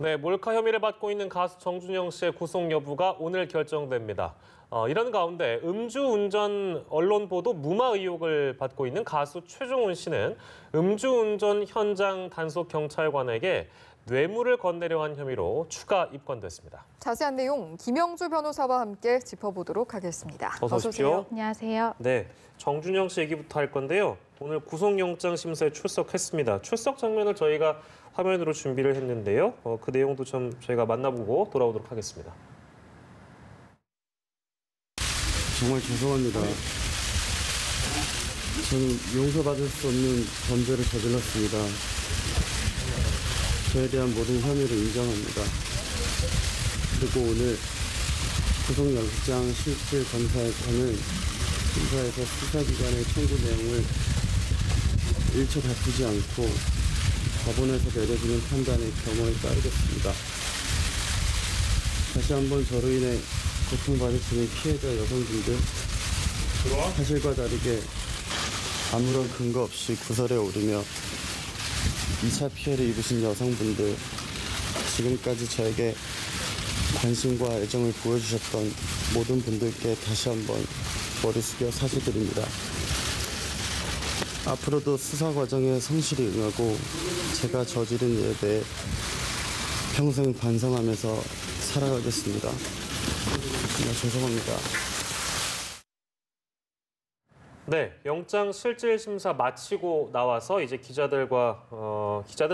네, 몰카 혐의를 받고 있는 가수 정준영 씨의 구속 여부가 오늘 결정됩니다. 이런 가운데 음주운전 언론 보도 무마 의혹을 받고 있는 가수 최종훈 씨는 음주운전 현장 단속 경찰관에게 뇌물을 건네려 한 혐의로 추가 입건됐습니다. 자세한 내용 김영주 변호사와 함께 짚어보도록 하겠습니다. 어서 오십시오. 안녕하세요. 네, 정준영 씨 얘기부터 할 건데요. 오늘 구속영장 심사에 출석했습니다. 출석 장면을 저희가 화면으로 준비를 했는데요. 그 내용도 좀 저희가 만나보고 돌아오도록 하겠습니다. 정말 죄송합니다. 저는 용서받을 수 없는 범죄를 저질렀습니다. 저에 대한 모든 혐의를 인정합니다. 그리고 오늘 구속영장 실질 검사에서는 검사에서 수사기관의 청구 내용을 일체 다투지 않고 법원에서 내려지는 판단의 경우에 따르겠습니다. 다시 한번 저로 인해 고통받으시는 피해자 여성분들, 사실과 다르게 아무런 근거 없이 구설에 오르며 2차 피해를 입으신 여성분들, 지금까지 저에게 관심과 애정을 보여주셨던 모든 분들께 다시 한번 머리 숙여 사죄드립니다. 앞으로도 수사 과정에 성실히 응하고 제가 저지른 일에 대해 평생 반성하면서 살아가겠습니다. 정말 죄송합니다. 네, 영장 실질 심사 마치고 나와서 이제 기자들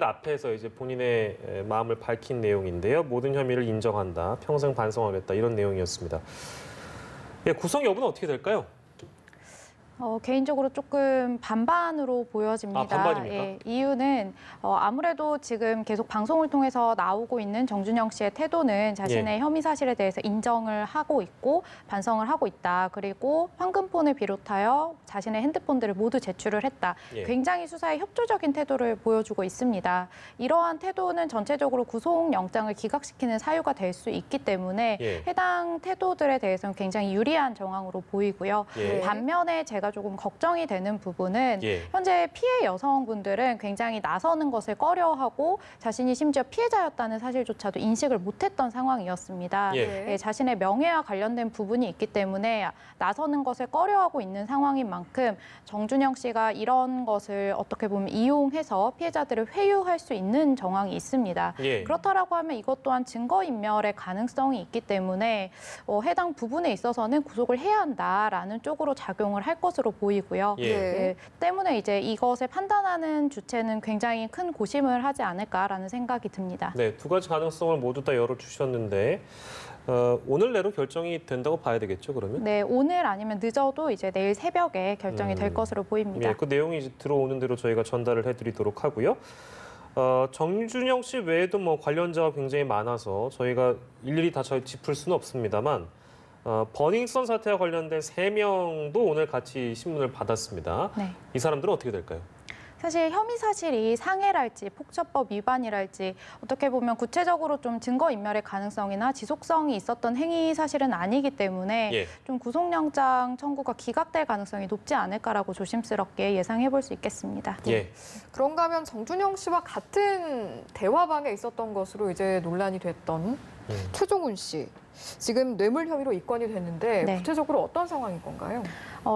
앞에서 이제 본인의 마음을 밝힌 내용인데요. 모든 혐의를 인정한다, 평생 반성하겠다 이런 내용이었습니다. 예, 구속 여부는 어떻게 될까요? 개인적으로 조금 반반으로 보여집니다. 반반입니까? 예, 이유는 아무래도 지금 계속 방송을 통해서 나오고 있는 정준영 씨의 태도는 자신의 혐의 사실에 대해서 인정을 하고 있고 반성을 하고 있다. 그리고 황금폰을 비롯하여 자신의 핸드폰들을 모두 제출을 했다. 굉장히 수사에 협조적인 태도를 보여주고 있습니다. 이러한 태도는 전체적으로 구속영장을 기각시키는 사유가 될 수 있기 때문에 해당 태도들에 대해서는 굉장히 유리한 정황으로 보이고요. 반면에 제가 조금 걱정이 되는 부분은 현재 피해 여성분들은 굉장히 나서는 것을 꺼려하고 자신이 심지어 피해자였다는 사실조차도 인식을 못했던 상황이었습니다. 자신의 명예와 관련된 부분이 있기 때문에 나서는 것을 꺼려하고 있는 상황인 만큼 정준영 씨가 이런 것을 어떻게 보면 이용해서 피해자들을 회유할 수 있는 정황이 있습니다. 그렇다라고 하면 이것 또한 증거인멸의 가능성이 있기 때문에 해당 부분에 있어서는 구속을 해야 한다라는 쪽으로 작용을 할 것으로 보이고요. 때문에 이제 이것을 판단하는 주체는 굉장히 큰 고심을 하지 않을까라는 생각이 듭니다. 네, 두 가지 가능성을 모두 다 열어주셨는데 오늘 내로 결정이 된다고 봐야 되겠죠, 그러면? 네, 오늘 아니면 늦어도 이제 내일 새벽에 결정이 될 것으로 보입니다. 그 내용이 이제 들어오는 대로 저희가 전달을 해드리도록 하고요. 정준영 씨 외에도 뭐 관련자가 굉장히 많아서 저희가 일일이 다 짚을 수는 없습니다만 버닝썬 사태와 관련된 3명도 오늘 같이 신문을 받았습니다. 이 사람들은 어떻게 될까요? 사실 혐의 사실이 상해랄지 폭처법 위반이랄지 어떻게 보면 구체적으로 좀 증거인멸의 가능성이나 지속성이 있었던 행위 사실은 아니기 때문에 좀 구속영장 청구가 기각될 가능성이 높지 않을까라고 조심스럽게 예상해 볼 수 있겠습니다. 그런가 하면 정준영 씨와 같은 대화방에 있었던 것으로 이제 논란이 됐던 최종훈 씨. 지금 뇌물 혐의로 입건이 됐는데 구체적으로 어떤 상황인 건가요?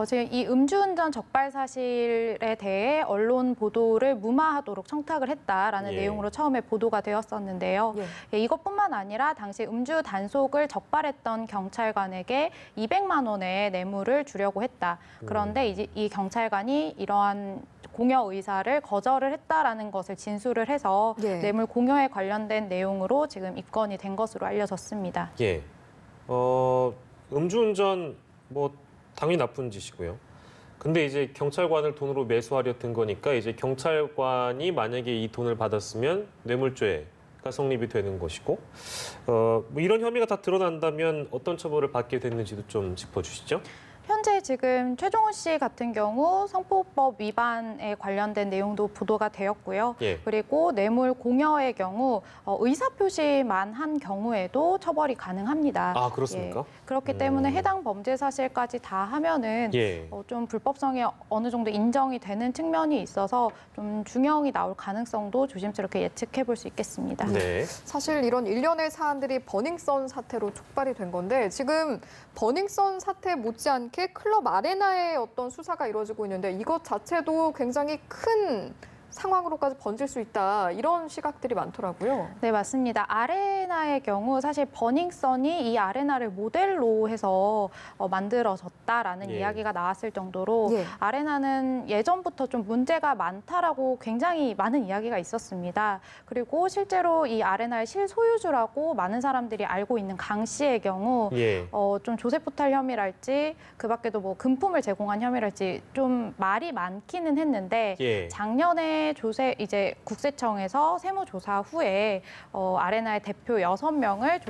지금 이 음주운전 적발 사실에 대해 언론 보도를 무마하도록 청탁을 했다라는 내용으로 처음에 보도가 되었었는데요. 이것뿐만 아니라 당시 음주 단속을 적발했던 경찰관에게 200만 원의 뇌물을 주려고 했다. 그런데 이제 이 경찰관이 이러한 공여 의사를 거절을 했다라는 것을 진술을 해서 뇌물 공여에 관련된 내용으로 지금 입건이 된 것으로 알려졌습니다. 음주운전 뭐 당연히 나쁜 짓이고요. 근데 이제 경찰관을 돈으로 매수하려 든 거니까 이제 경찰관이 만약에 이 돈을 받았으면 뇌물죄가 성립이 되는 것이고 뭐 이런 혐의가 다 드러난다면 어떤 처벌을 받게 됐는지도 좀 짚어주시죠. 현재 지금 최종훈 씨 같은 경우 성폭법 위반에 관련된 내용도 보도가 되었고요. 예. 그리고 뇌물 공여의 경우 의사표시만 한 경우에도 처벌이 가능합니다. 아, 그렇습니까? 예. 그렇기 때문에 해당 범죄 사실까지 다 하면은 예. 좀 불법성이 어느 정도 인정이 되는 측면이 있어서 좀 중형이 나올 가능성도 조심스럽게 예측해 볼 수 있겠습니다. 네. 사실 이런 일련의 사안들이 버닝썬 사태로 촉발이 된 건데 지금 버닝썬 사태 못지않게 클럽 아레나의 어떤 수사가 이루어지고 있는데 이것 자체도 굉장히 큰 상황으로까지 번질 수 있다. 이런 시각들이 많더라고요. 네, 맞습니다. 아레나의 경우 사실 버닝썬이 이 아레나를 모델로 해서 만들어졌다라는 예. 이야기가 나왔을 정도로 예. 아레나는 예전부터 좀 문제가 많다라고 굉장히 많은 이야기가 있었습니다. 그리고 실제로 이 아레나의 실소유주라고 많은 사람들이 알고 있는 강 씨의 경우 예. 좀 조세포탈 혐의랄지 그 밖에도 뭐 금품을 제공한 혐의랄지 좀 말이 많기는 했는데 예. 작년에 이제 국세청에서 세무조사 후에 아레나의 대표 6명을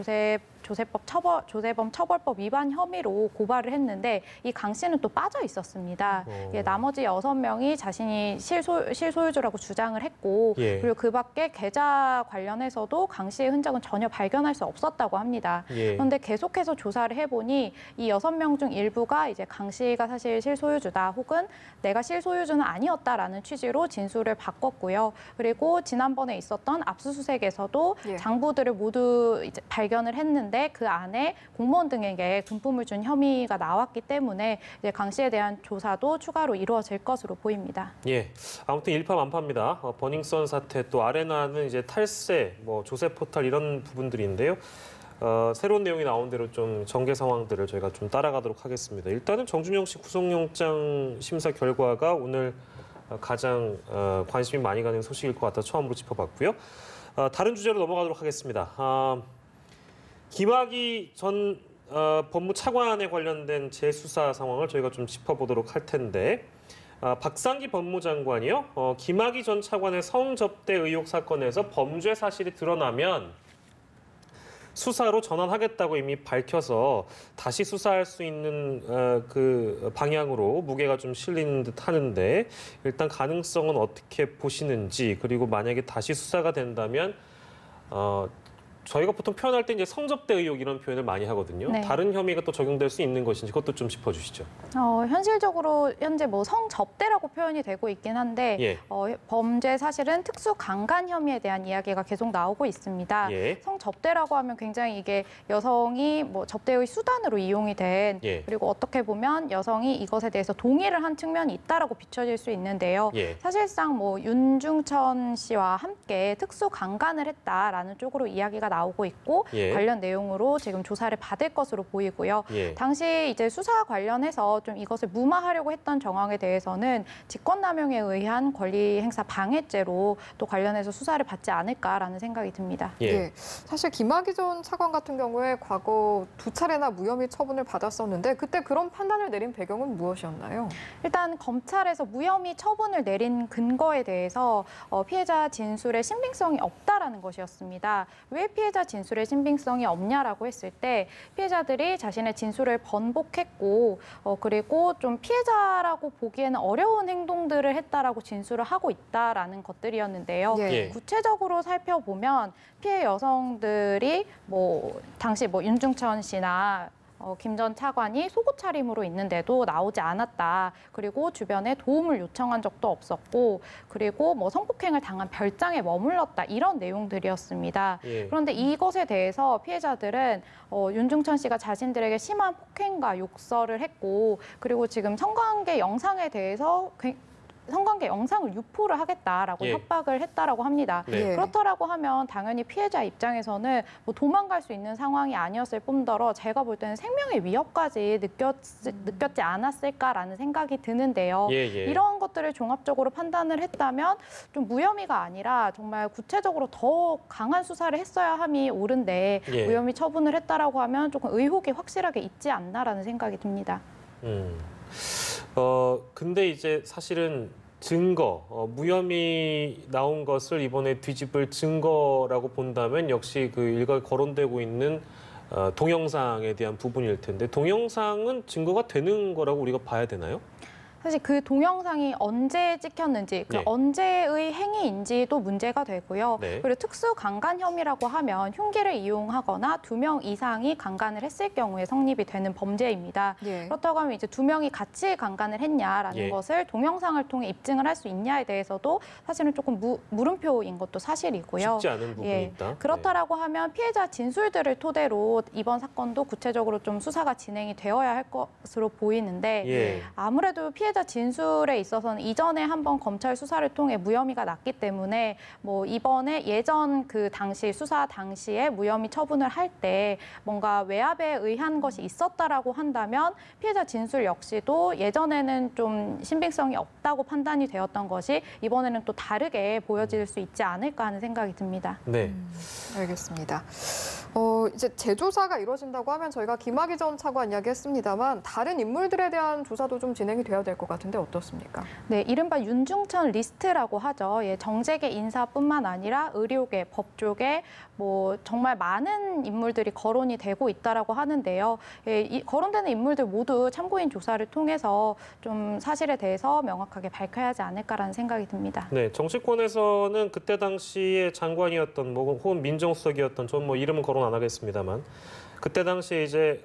조세범 처벌법 위반 혐의로 고발을 했는데 이 강 씨는 또 빠져 있었습니다. 예, 나머지 6명이 자신이 실소유주라고 주장을 했고 예. 그리고 그 밖에 계좌 관련해서도 강 씨의 흔적은 전혀 발견할 수 없었다고 합니다. 예. 그런데 계속해서 조사를 해보니 이 6명 중 일부가 이제 강 씨가 사실 실소유주다 혹은 내가 실소유주는 아니었다라는 취지로 진술을 바꿨고요. 그리고 지난번에 있었던 압수수색에서도 예. 장부들을 모두 이제 발견을 했는데 그 안에 공무원 등에게 금품을 준 혐의가 나왔기 때문에 이제 강 씨에 대한 조사도 추가로 이루어질 것으로 보입니다. 예. 아무튼 일파만파입니다. 버닝썬 사태 또 아레나는 이제 탈세, 뭐 조세 포탈 이런 부분들인데요. 새로운 내용이 나온 대로 좀 전개 상황들을 저희가 좀 따라가도록 하겠습니다. 일단은 정준영 씨 구속영장 심사 결과가 오늘 가장 관심이 많이 가는 소식일 것 같아 처음으로 짚어봤고요. 다른 주제로 넘어가도록 하겠습니다. 김학의 전 법무차관에 관련된 재수사 상황을 저희가 좀 짚어보도록 할 텐데 박상기 법무장관이요. 김학의 전 차관의 성접대 의혹 사건에서 범죄 사실이 드러나면 수사로 전환하겠다고 이미 밝혀서 다시 수사할 수 있는 그 방향으로 무게가 좀 실리는 듯 하는데 일단 가능성은 어떻게 보시는지 그리고 만약에 다시 수사가 된다면 저희가 보통 표현할 때 이제 성접대 의혹 이런 표현을 많이 하거든요. 네. 다른 혐의가 또 적용될 수 있는 것인지 그것도 좀 짚어주시죠. 현실적으로 현재 뭐 성접대라고 표현이 되고 있긴 한데 예. 범죄 사실은 특수 강간 혐의에 대한 이야기가 계속 나오고 있습니다. 예. 성접대라고 하면 굉장히 이게 여성이 뭐 접대의 수단으로 이용이 된 예. 그리고 어떻게 보면 여성이 이것에 대해서 동의를 한 측면이 있다라고 비춰질 수 있는데요. 예. 사실상 뭐 윤중천 씨와 함께 특수 강간을 했다라는 쪽으로 이야기가 나오고 있고 예. 관련 내용으로 지금 조사를 받을 것으로 보이고요. 예. 당시 이제 수사 관련해서 좀 이것을 무마하려고 했던 정황에 대해서는 직권남용에 의한 권리행사 방해죄로 또 관련해서 수사를 받지 않을까라는 생각이 듭니다. 예. 예. 사실 김학의 전 차관 같은 경우에 과거 2차례나 무혐의 처분을 받았었는데 그때 그런 판단을 내린 배경은 무엇이었나요? 일단 검찰에서 무혐의 처분을 내린 근거에 대해서 피해자 진술의 신빙성이 없다라는 것이었습니다. 왜 피해자 진술의 신빙성이 없냐라고 했을 때 피해자들이 자신의 진술을 번복했고 그리고 좀 피해자라고 보기에는 어려운 행동들을 했다라고 진술을 하고 있다라는 것들이었는데요. 예. 구체적으로 살펴보면 피해 여성들이 뭐 당시 뭐 윤중천 씨나 김 전 차관이 속옷 차림으로 있는데도 나오지 않았다. 그리고 주변에 도움을 요청한 적도 없었고, 그리고 뭐 성폭행을 당한 별장에 머물렀다. 이런 내용들이었습니다. 예. 그런데 이것에 대해서 피해자들은 윤중천 씨가 자신들에게 심한 폭행과 욕설을 했고, 그리고 지금 성관계 영상에 대해서 성관계 영상을 유포를 하겠다라고 예. 협박을 했다라고 합니다. 네. 예. 그렇다라고 하면 당연히 피해자 입장에서는 뭐 도망갈 수 있는 상황이 아니었을 뿐더러 제가 볼 때는 생명의 위협까지 느꼈지 않았을까라는 생각이 드는데요. 예, 예. 이런 것들을 종합적으로 판단을 했다면 좀 무혐의가 아니라 정말 구체적으로 더 강한 수사를 했어야 함이 옳은데 예. 무혐의 처분을 했다라고 하면 조금 의혹이 확실하게 있지 않나라는 생각이 듭니다. 근데 이제 사실은 증거, 무혐의 나온 것을 이번에 뒤집을 증거라고 본다면 역시 그 일각 거론되고 있는 동영상에 대한 부분일 텐데 동영상은 증거가 되는 거라고 우리가 봐야 되나요? 사실 그 동영상이 언제 찍혔는지, 그 네. 언제의 행위인지도 문제가 되고요. 네. 그리고 특수 강간 혐의라고 하면 흉기를 이용하거나 2명 이상이 강간을 했을 경우에 성립이 되는 범죄입니다. 예. 그렇다고 하면 이제 2명이 같이 강간을 했냐라는 예. 것을 동영상을 통해 입증을 할 수 있냐에 대해서도 사실은 조금 물음표인 것도 사실이고요. 쉽지 않은 부분이 예. 있다. 그렇다라고 하면 피해자 진술들을 토대로 이번 사건도 구체적으로 좀 수사가 진행이 되어야 할 것으로 보이는데 예. 아무래도 피해자 진술에 있어서는 이전에 한번 검찰 수사를 통해 무혐의가 났기 때문에 뭐 이번에 예전 그 당시 수사 당시에 무혐의 처분을 할 때 뭔가 외압에 의한 것이 있었다라고 한다면 피해자 진술 역시도 예전에는 좀 신빙성이 없다고 판단이 되었던 것이 이번에는 또 다르게 보여질 수 있지 않을까 하는 생각이 듭니다. 네. 알겠습니다. 이제 재조사가 이루어진다고 하면 저희가 김학의 전 차관 이야기했습니다만 다른 인물들에 대한 조사도 좀 진행이 되어야 될 것 같은데 어떻습니까? 네, 이른바 윤중천 리스트라고 하죠. 예, 정재계 인사뿐만 아니라 의료계, 법조계, 뭐 정말 많은 인물들이 거론이 되고 있다라고 하는데요. 예, 이 거론되는 인물들 모두 참고인 조사를 통해서 좀 사실에 대해서 명확하게 밝혀야 하지 않을까라는 생각이 듭니다. 네, 정치권에서는 그때 당시에 장관이었던 뭐 혹은 민정수석이었던 전 뭐 이름은 거론 안 하겠습니다만 그때 당시에 이제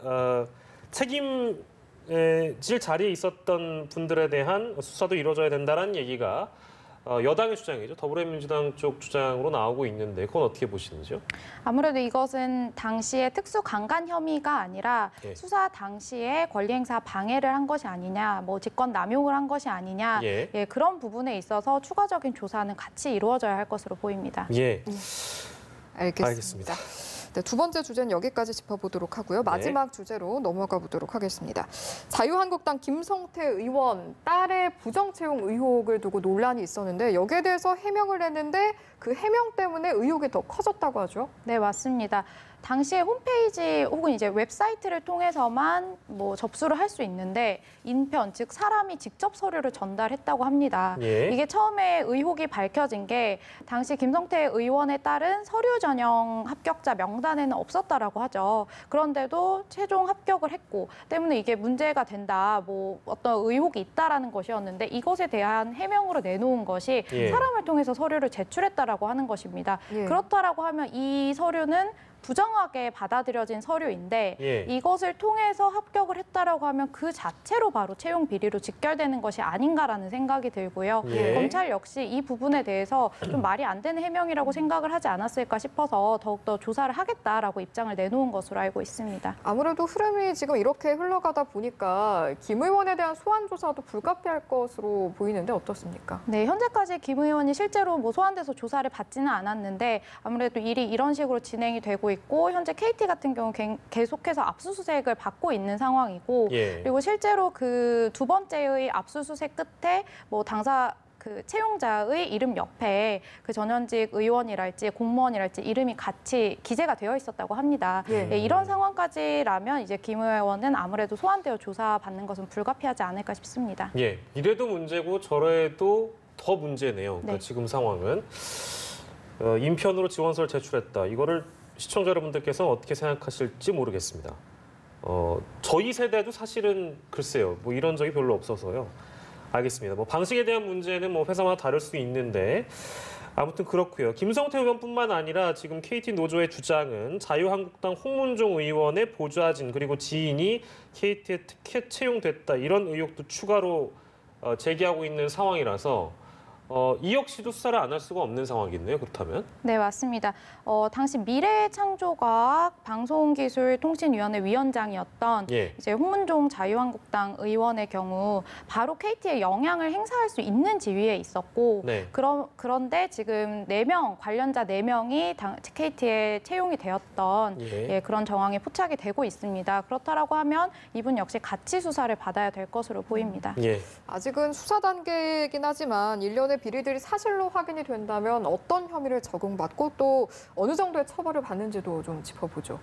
책임질 자리에 있었던 분들에 대한 수사도 이루어져야 된다는 얘기가 여당의 주장이죠. 더불어민주당 쪽 주장으로 나오고 있는데 그건 어떻게 보시는지요? 아무래도 이것은 당시에 특수 강간 혐의가 아니라 예. 수사 당시에 권리행사 방해를 한 것이 아니냐, 뭐 직권 남용을 한 것이 아니냐, 예. 예, 그런 부분에 있어서 추가적인 조사는 같이 이루어져야 할 것으로 보입니다. 예. 알겠습니다. 네, 두 번째 주제는 여기까지 짚어보도록 하고요. 마지막 주제로 넘어가 보도록 하겠습니다. 자유한국당 김성태 의원 딸의 부정채용 의혹을 두고 논란이 있었는데 여기에 대해서 해명을 했는데 그 해명 때문에 의혹이 더 커졌다고 하죠. 네, 맞습니다. 당시에 홈페이지 혹은 이제 웹사이트를 통해서만 뭐 접수를 할 수 있는데 인편, 즉 사람이 직접 서류를 전달했다고 합니다. 예. 이게 처음에 의혹이 밝혀진 게 당시 김성태 의원의 딸은 서류 전형 합격자 명단에는 없었다라고 하죠. 그런데도 최종 합격을 했고 때문에 이게 문제가 된다, 뭐 어떤 의혹이 있다라는 것이었는데 이것에 대한 해명으로 내놓은 것이 예. 사람을 통해서 서류를 제출했다라고 하는 것입니다. 예. 그렇다라고 하면 이 서류는 부정하게 받아들여진 서류인데 예. 이것을 통해서 합격을 했다라고 하면 그 자체로 바로 채용 비리로 직결되는 것이 아닌가라는 생각이 들고요. 예. 검찰 역시 이 부분에 대해서 좀 말이 안 되는 해명이라고 생각을 하지 않았을까 싶어서 더욱더 조사를 하겠다라고 입장을 내놓은 것으로 알고 있습니다. 아무래도 흐름이 지금 이렇게 흘러가다 보니까 김 의원에 대한 소환 조사도 불가피할 것으로 보이는데 어떻습니까? 네, 현재까지 김 의원이 실제로 뭐 소환돼서 조사를 받지는 않았는데 아무래도 일이 이런 식으로 진행이 되고 있고 현재 KT 같은 경우 계속해서 압수수색을 받고 있는 상황이고 예. 그리고 실제로 그 두 번째의 압수수색 끝에 뭐 당사 그 채용자의 이름 옆에 그 전현직 의원이랄지 공무원이랄지 이름이 같이 기재가 되어 있었다고 합니다. 예. 네, 이런 상황까지라면 이제 김 의원은 아무래도 소환되어 조사받는 것은 불가피하지 않을까 싶습니다. 예. 이래도 문제고 저래도 더 문제네요. 그러니까 네. 지금 상황은 인편으로 지원서를 제출했다. 이거를 시청자 여러분들께서 어떻게 생각하실지 모르겠습니다. 저희 세대도 사실은 글쎄요, 뭐 이런 적이 별로 없어서요. 알겠습니다. 뭐 방식에 대한 문제는 뭐 회사마다 다를 수 있는데 아무튼 그렇고요. 김성태 의원뿐만 아니라 지금 KT 노조의 주장은 자유한국당 홍문종 의원의 보좌진 그리고 지인이 KT에 특혜 채용됐다 이런 의혹도 추가로 제기하고 있는 상황이라서. 이 역시도 수사를 안 할 수가 없는 상황이겠네요. 그렇다면. 네, 맞습니다. 당시 미래창조과학 방송기술통신위원회 위원장이었던 예. 이제 홍문종 자유한국당 의원의 경우 바로 KT에 영향을 행사할 수 있는 지위에 있었고 네. 그런데 지금 4명, 관련자 4명이 KT에 채용이 되었던 예. 예, 그런 정황이 포착이 되고 있습니다. 그렇다라고 하면 이분 역시 같이 수사를 받아야 될 것으로 보입니다. 예. 아직은 수사 단계이긴 하지만 일련의 등의 비리들이 사실로 확인이 된다면 어떤 혐의를 적용받고 또 어느 정도의 처벌을 받는지도 좀 짚어보죠.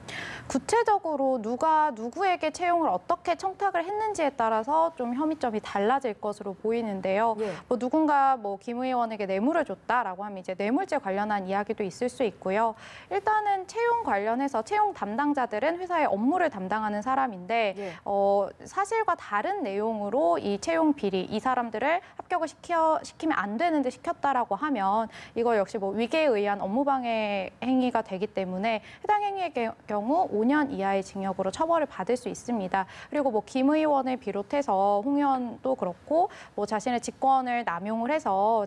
구체적으로 누가 누구에게 채용을 어떻게 청탁을 했는지에 따라서 좀 혐의점이 달라질 것으로 보이는데요. 예. 뭐 누군가 뭐 김 의원에게 뇌물을 줬다라고 하면 이제 뇌물죄 관련한 이야기도 있을 수 있고요. 일단은 채용 관련해서 채용 담당자들은 회사의 업무를 담당하는 사람인데 예. 사실과 다른 내용으로 이 채용 비리, 이 사람들을 합격을 시키면 안 되는데 시켰다라고 하면 이거 역시 뭐 위계에 의한 업무방해 행위가 되기 때문에 해당 행위의 경우 5년 이하의 징역으로 처벌을 받을 수 있습니다. 그리고 뭐 김 의원을 비롯해서 홍 의원도 그렇고 뭐 자신의 직권을 남용을 해서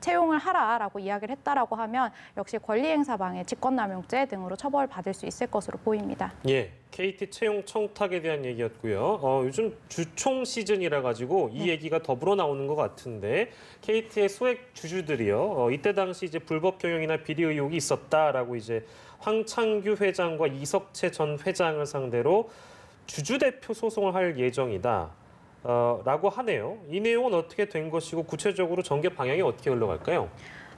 채용을 하라라고 이야기를 했다라고 하면 역시 권리행사방해, 직권남용죄 등으로 처벌받을 수 있을 것으로 보입니다. 예, KT 채용 청탁에 대한 얘기였고요. 요즘 주총 시즌이라 가지고 이 얘기가 더불어 나오는 것 같은데 KT의 소액 주주들이요. 이때 당시 이제 불법 경영이나 비리 의혹이 있었다라고 이제 황창규 회장과 이석채 전 회장을 상대로 주주 대표 소송을 할 예정이다. 라고 하네요. 이 내용은 어떻게 된 것이고 구체적으로 전개 방향이 어떻게 흘러갈까요?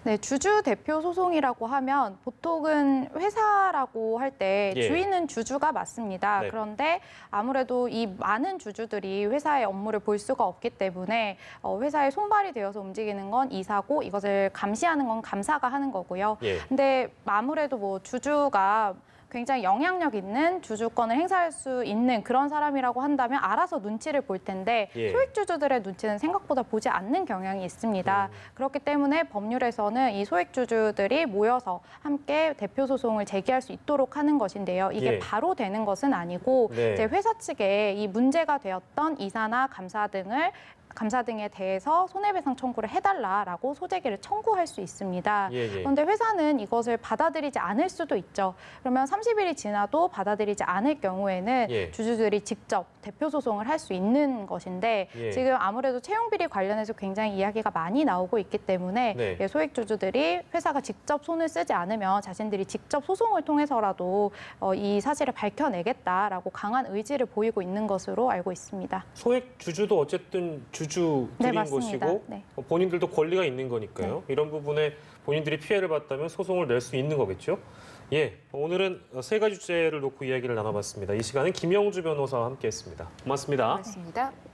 네, 주주 대표 소송이라고 하면 보통은 회사라고 할 때 예. 주인은 주주가 맞습니다. 네. 그런데 아무래도 이 많은 주주들이 회사의 업무를 볼 수가 없기 때문에 회사에 손발이 되어서 움직이는 건 이사고 이것을 감시하는 건 감사가 하는 거고요. 예. 근데 아무래도 뭐 주주가 굉장히 영향력 있는 주주권을 행사할 수 있는 그런 사람이라고 한다면 알아서 눈치를 볼 텐데 예. 소액주주들의 눈치는 생각보다 보지 않는 경향이 있습니다. 그렇기 때문에 법률에서는 이 소액주주들이 모여서 함께 대표 소송을 제기할 수 있도록 하는 것인데요. 이게 예. 바로 되는 것은 아니고 네. 이제 회사 측에 이 문제가 되었던 이사나 감사 등에 대해서 손해배상 청구를 해달라라고 소재기를 청구할 수 있습니다. 예, 예. 그런데 회사는 이것을 받아들이지 않을 수도 있죠. 그러면 30일이 지나도 받아들이지 않을 경우에는 예. 주주들이 직접 대표 소송을 할 수 있는 것인데 예. 지금 아무래도 채용 비리 관련해서 굉장히 이야기가 많이 나오고 있기 때문에 네. 소액 주주들이 회사가 직접 손을 쓰지 않으면 자신들이 직접 소송을 통해서라도 이 사실을 밝혀내겠다라고 강한 의지를 보이고 있는 것으로 알고 있습니다. 소액 주주도 어쨌든 주주들인 네, 맞습니다. 것이고 네. 본인들도 권리가 있는 거니까요. 이런 부분에 본인들이 피해를 봤다면 소송을 낼 수 있는 거겠죠. 예, 오늘은 세 가지 주제를 놓고 이야기를 나눠봤습니다. 이 시간은 김영주 변호사와 함께했습니다. 고맙습니다. 고맙습니다.